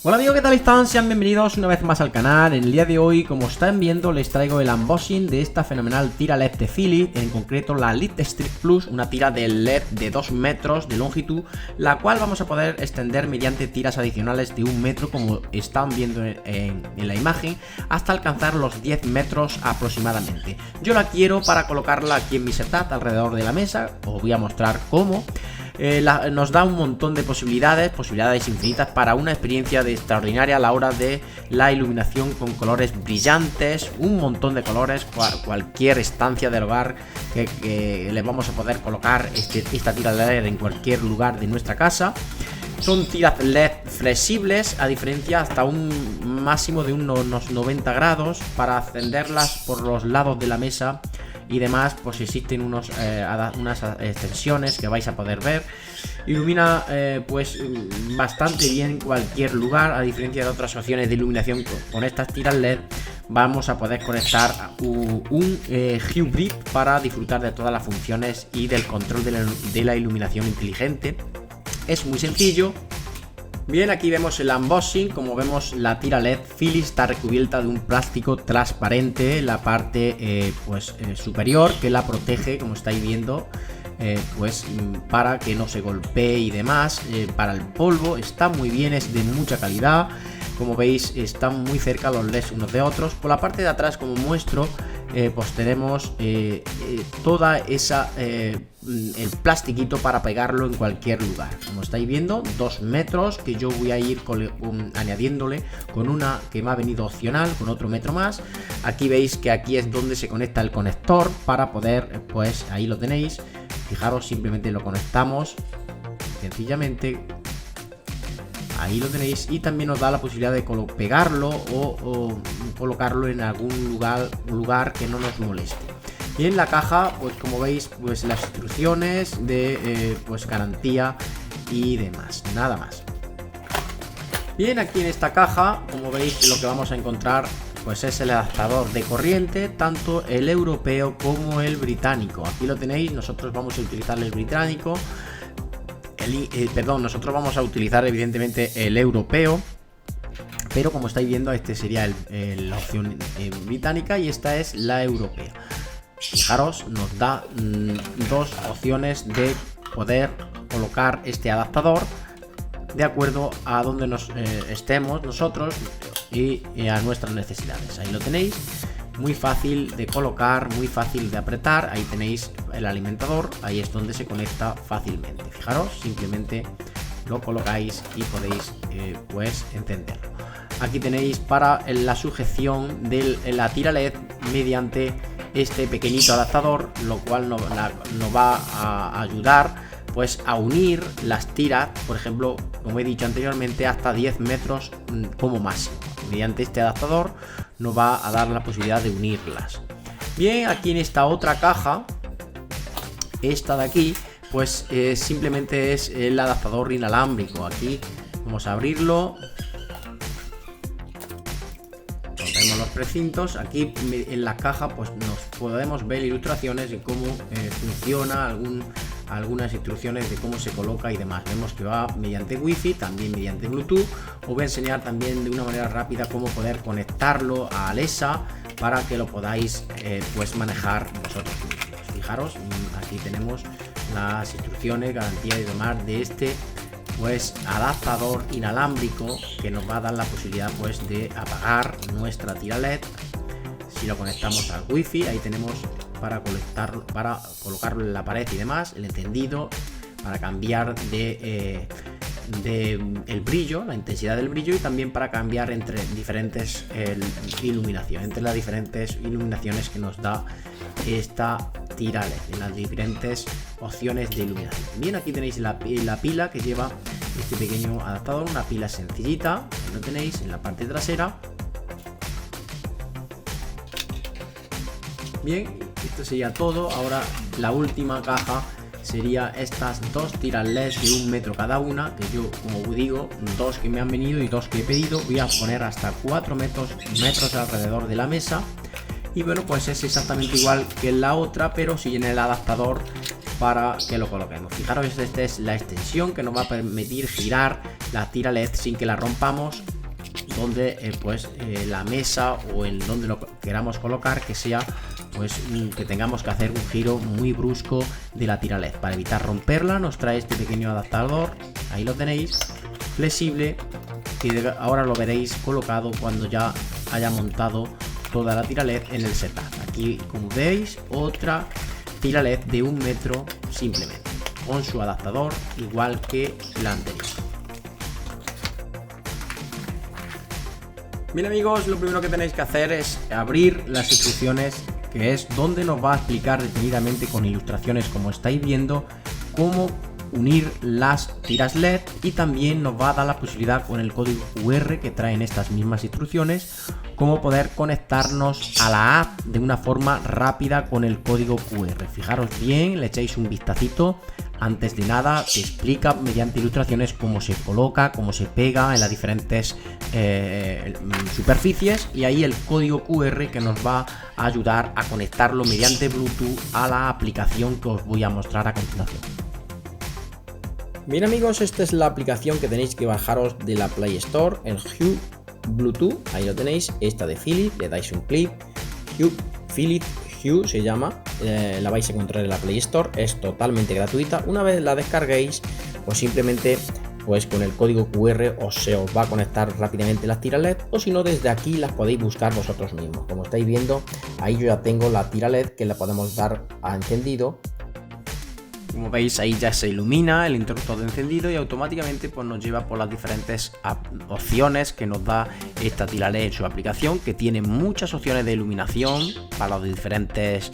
Hola amigos, ¿qué tal están? Sean bienvenidos una vez más al canal. En el día de hoy, como están viendo, les traigo el unboxing de esta fenomenal tira LED de Philips, en concreto la Lit Strip Plus, una tira de LED de 2 metros de longitud, la cual vamos a poder extender mediante tiras adicionales de 1 metro, como están viendo en la imagen, hasta alcanzar los 10 metros aproximadamente. Yo la quiero para colocarla aquí en mi setup alrededor de la mesa. Os voy a mostrar cómo. Nos da un montón de posibilidades infinitas para una experiencia extraordinaria a la hora de la iluminación con colores brillantes, un montón de colores, cualquier estancia del hogar que le vamos a poder colocar esta tira LED en cualquier lugar de nuestra casa. Son tiras LED flexibles, a diferencia hasta un máximo de unos 90 grados para encenderlas por los lados de la mesa y demás. Pues existen unas extensiones que vais a poder ver. Ilumina pues bastante bien cualquier lugar, a diferencia de otras opciones de iluminación. Con estas tiras LED vamos a poder conectar un Hue Brick para disfrutar de todas las funciones y del control de la iluminación inteligente. Es muy sencillo. Bien, aquí vemos el unboxing. Como vemos, la tira LED Philips está recubierta de un plástico transparente en la parte superior, que la protege, como estáis viendo, pues para que no se golpee y demás. Para el polvo está muy bien, es de mucha calidad. Como veis, están muy cerca los LEDs unos de otros. Por la parte de atrás, como muestro, pues tenemos toda esa el plastiquito para pegarlo en cualquier lugar. Como estáis viendo, 2 metros que yo voy a ir añadiéndole con una que me ha venido opcional, con otro metro más. Aquí veis que aquí es donde se conecta el conector para poder, pues ahí lo tenéis. Fijaros, simplemente lo conectamos sencillamente. Ahí lo tenéis, y también nos da la posibilidad de pegarlo o colocarlo en algún lugar que no nos moleste. Y en la caja, pues como veis, pues las instrucciones de pues garantía y demás, nada más. Bien, aquí en esta caja, como veis, lo que vamos a encontrar pues es el adaptador de corriente, tanto el europeo como el británico. Aquí lo tenéis. Nosotros vamos a utilizar el británico. Nosotros vamos a utilizar evidentemente el europeo, pero como estáis viendo, este sería la opción británica y esta es la europea. Fijaros, nos da dos opciones de poder colocar este adaptador de acuerdo a donde estemos nosotros y a nuestras necesidades. Ahí lo tenéis. Muy fácil de colocar, muy fácil de apretar. Ahí tenéis el alimentador, ahí es donde se conecta fácilmente. Fijaros, simplemente lo colocáis y podéis pues encenderlo. Aquí tenéis para la sujeción de la tira LED mediante este pequeñito adaptador, lo cual nos va a ayudar pues a unir las tiras, por ejemplo, como he dicho anteriormente, hasta 10 metros como máximo. Mediante este adaptador nos va a dar la posibilidad de unirlas. Bien, aquí en esta otra caja, esta de aquí, pues simplemente es el adaptador inalámbrico. Aquí vamos a abrirlo, rompemos los precintos. Aquí en la caja pues nos podemos ver ilustraciones de cómo funciona, algunas instrucciones de cómo se coloca y demás. Vemos que va mediante Wi-Fi, también mediante Bluetooth. Os voy a enseñar también de una manera rápida cómo poder conectarlo a Alexa para que lo podáis pues manejar vosotros mismos. Fijaros, aquí tenemos las instrucciones, garantía y demás de este pues adaptador inalámbrico, que nos va a dar la posibilidad pues de apagar nuestra tira LED si lo conectamos al Wi-Fi. Ahí tenemos para colocarlo en la pared y demás, el encendido, para cambiar de el brillo, la intensidad del brillo, y también para cambiar entre diferentes iluminaciones, entre las diferentes iluminaciones que nos da esta tira LED, en las diferentes opciones de iluminación. Bien, aquí tenéis la pila que lleva este pequeño adaptador, una pila sencillita, lo tenéis en la parte trasera. Bien, esto sería todo. Ahora la última caja sería estas dos tiras LED de 1 metro cada una, que yo, como digo, 2 que me han venido y 2 que he pedido. Voy a poner hasta 4 metros alrededor de la mesa. Y bueno, pues es exactamente igual que la otra, pero sin el adaptador para que lo coloquemos. Fijaros, esta es la extensión que nos va a permitir girar la tira LED sin que la rompamos donde la mesa o en donde lo queramos colocar, que sea pues que tengamos que hacer un giro muy brusco de la tira LED. Para evitar romperla nos trae este pequeño adaptador, ahí lo tenéis, flexible, que ahora lo veréis colocado cuando ya haya montado toda la tira LED en el setup. Aquí, como veis, otra tira LED de 1 metro simplemente, con su adaptador igual que la anterior. Bien amigos, lo primero que tenéis que hacer es abrir las instrucciones, que es donde nos va a explicar detenidamente con ilustraciones como estáis viendo cómo unir las tiras LED, y también nos va a dar la posibilidad con el código QR que traen estas mismas instrucciones, cómo poder conectarnos a la app de una forma rápida con el código QR. Fijaros bien, le echáis un vistacito. Antes de nada te explica mediante ilustraciones cómo se coloca, cómo se pega en las diferentes superficies, y ahí el código QR que nos va a ayudar a conectarlo mediante Bluetooth a la aplicación que os voy a mostrar a continuación. Bien amigos, esta es la aplicación que tenéis que bajaros de la Play Store, el Hue Bluetooth, ahí lo tenéis, esta de Philips, le dais un clic, Philips Hue se llama, la vais a encontrar en la Play Store, es totalmente gratuita. Una vez la descarguéis, pues simplemente pues con el código QR se os va a conectar rápidamente las tiras LED, o si no, desde aquí las podéis buscar vosotros mismos. Como estáis viendo, ahí yo ya tengo la tira LED que la podemos dar a encendido. Como veis, ahí ya se ilumina el interruptor de encendido y automáticamente pues nos lleva por las diferentes opciones que nos da esta tira LED en su aplicación, que tiene muchas opciones de iluminación para las diferentes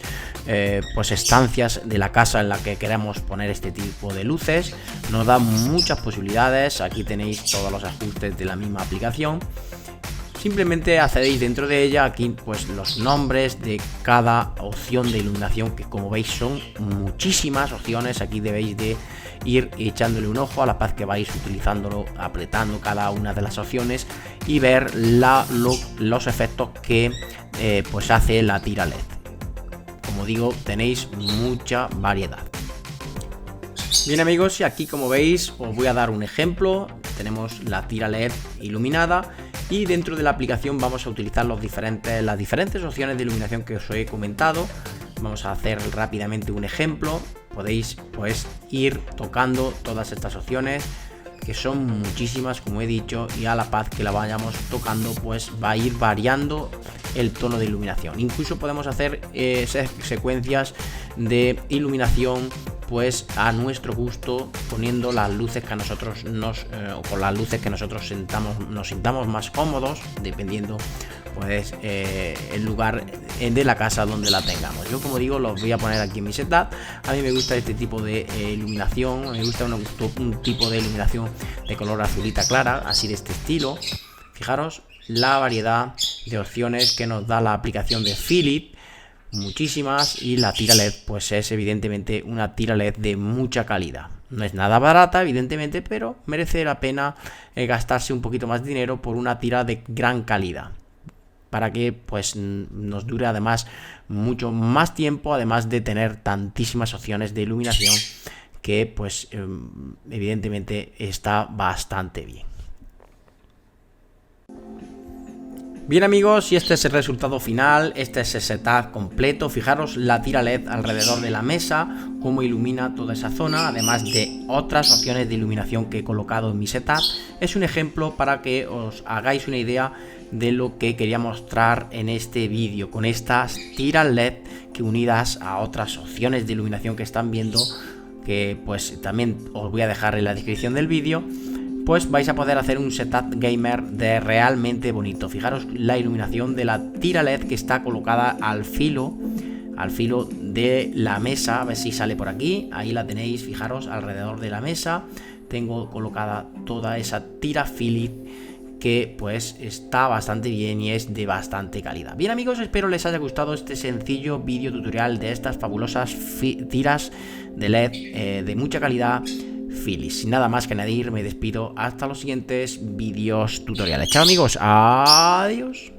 pues estancias de la casa en la que queremos poner este tipo de luces. Nos da muchas posibilidades. Aquí tenéis todos los ajustes de la misma aplicación. Simplemente accedéis dentro de ella, aquí pues los nombres de cada opción de iluminación, que como veis son muchísimas opciones. Aquí debéis de ir echándole un ojo a la paz que vais utilizándolo, apretando cada una de las opciones y ver los efectos que pues hace la tira LED. Como digo, tenéis mucha variedad. Bien amigos, y aquí como veis os voy a dar un ejemplo. Tenemos la tira LED iluminada y dentro de la aplicación vamos a utilizar las diferentes opciones de iluminación que os he comentado. Vamos a hacer rápidamente un ejemplo. Podéis pues ir tocando todas estas opciones, que son muchísimas como he dicho, y a la paz que la vayamos tocando pues va a ir variando el tono de iluminación. Incluso podemos hacer secuencias de iluminación pues a nuestro gusto, poniendo las luces que a nosotros o con las luces que nosotros nos sintamos más cómodos, dependiendo pues el lugar de la casa donde la tengamos. Yo, como digo, los voy a poner aquí en mi setup. A mí me gusta este tipo de iluminación, me gusta un tipo de iluminación de color azulita clara, así de este estilo. Fijaros la variedad de opciones que nos da la aplicación de Philips, muchísimas, y la tira LED pues es evidentemente una tira LED de mucha calidad. No es nada barata evidentemente, pero merece la pena gastarse un poquito más de dinero por una tira de gran calidad, para que pues nos dure además mucho más tiempo, además de tener tantísimas opciones de iluminación, que pues evidentemente está bastante bien. Bien amigos, y este es el resultado final, este es el setup completo. Fijaros la tira LED alrededor de la mesa, cómo ilumina toda esa zona, además de otras opciones de iluminación que he colocado en mi setup. Es un ejemplo para que os hagáis una idea de lo que quería mostrar en este vídeo, con estas tiras LED que, unidas a otras opciones de iluminación que están viendo, que pues también os voy a dejar en la descripción del vídeo, pues vais a poder hacer un setup gamer de realmente bonito. Fijaros la iluminación de la tira LED que está colocada al filo de la mesa. A ver si sale por aquí. Ahí la tenéis, fijaros, alrededor de la mesa tengo colocada toda esa tira Philips, que pues está bastante bien y es de bastante calidad. Bien amigos, espero les haya gustado este sencillo vídeo tutorial de estas fabulosas tiras de LED de mucha calidad Philips. Sin nada más que añadir, me despido hasta los siguientes vídeos tutoriales. Chao amigos, adiós.